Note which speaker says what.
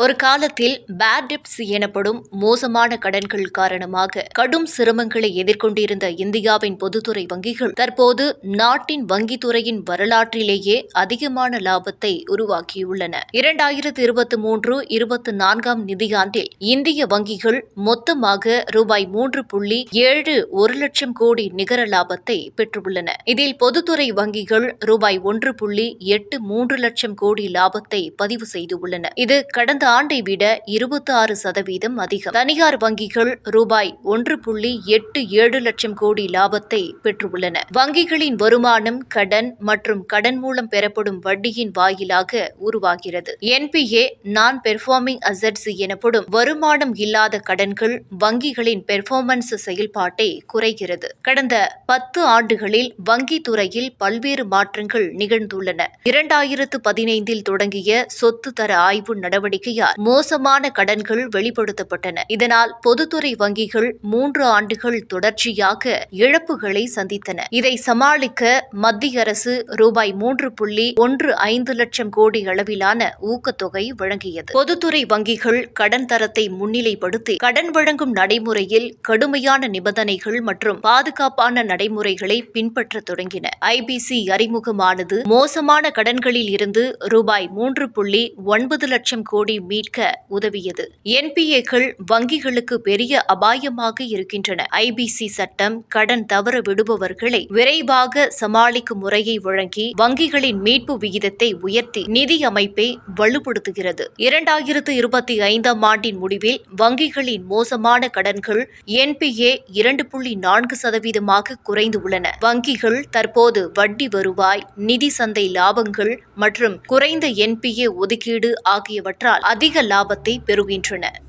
Speaker 1: ஒரு காலத்தில் bad debts எனப்படும் மோசமான கடன்கள் காரணமாக கடும் சிரமங்களை எதிர்கொண்டிருந்த இந்தியாவின் பொதுத்துறை வங்கிகள் தற்போது நாட்டின் வங்கித்துறையின் வரலாற்றிலேயே அதிகமான லாபத்தை உருவாக்கியுள்ளன. 2023-24 நிதியாண்டில் இந்திய வங்கிகள் மொத்தமாக ரூபாய் 3.71 லட்சம் கோடி நிகர லாபத்தை பெற்றுள்ளன. இதில் பொதுத்துறை வங்கிகள் ரூபாய் 1.83 லட்சம் கோடி லாபத்தை பதிவு செய்துள்ளன. இது கடந்த ஆண்டை விட 26% அதிகம். தனியார் வங்கிகள் ரூபாய் 1.87 லட்சம் கோடி லாபத்தை பெற்றுள்ளன. வங்கிகளின் வருமானம் கடன் மற்றும் கடன் மூலம் பெறப்படும் வட்டியின் வாயிலாக உருவாகிறது. என்பிஏ நான் பெர்ஃபார்மிங் அசெட்ஸ் எனப்படும் வருமானம் இல்லாத கடன்கள் வங்கிகளின் பெர்ஃபார்மன்ஸ் செயல்பாட்டை குறைகிறது. கடந்த 10 ஆண்டுகளில் வங்கி துறையில் பல்வேறு மாற்றங்கள் நிகழ்ந்துள்ளன. 2015 தொடங்கிய சொத்து தர ஆய்வு நடவடிக்கையால் மோசமான கடன்கள் வெளிப்படுத்தப்பட்டன. இதனால் பொதுத்துறை வங்கிகள் 3 ஆண்டுகள் தொடர்ச்சியாக இழப்புகளை சந்தித்தன. இதை சமாளிக்க மத்திய அரசு ரூபாய் 3.15 லட்சம் கோடி அளவிலான ஊக்கத்தொகை வழங்கியது. பொதுத்துறை வங்கிகள் கடன் தரத்தை முன்னிலைப்படுத்தி கடன் வழங்கும் நடைமுறையில் கடுமையான நிபந்தனைகள் மற்றும் பாதுகாப்பான நடைமுறைகளை பின்பற்ற தொடங்கின. ஐபிசி அறிமுகமானது மோசமான கடன்களில் இருந்து ரூபாய் 3.9 லட்சம் கோடி மீட்க உதவியது. என்பிஏக்கள் வங்கிகளுக்கு பெரிய அபாயமாக இருக்கின்றன. ஐபிசி சட்டம் கடன் தவற விடுபவர்களை விரைவாக சமாளிக்கும் முறையை வழங்கி வங்கிகளின் மீட்பு விகிதத்தை உயர்த்தி நிதி அமைப்பை வலுப்படுத்துகிறது. 2025 ஆண்டின் முடிவில் வங்கிகளின் மோசமான கடன்கள் என்பிஏ 2.4% குறைந்துள்ளன. வங்கிகள் தற்போது வட்டி வருவாய், நிதி சந்தை லாபங்கள் மற்றும் குறைந்த என்பிஏ ஒதுக்கீடு ஆகியவற்றால் அதிக லாபத்தை பெறுகின்றன.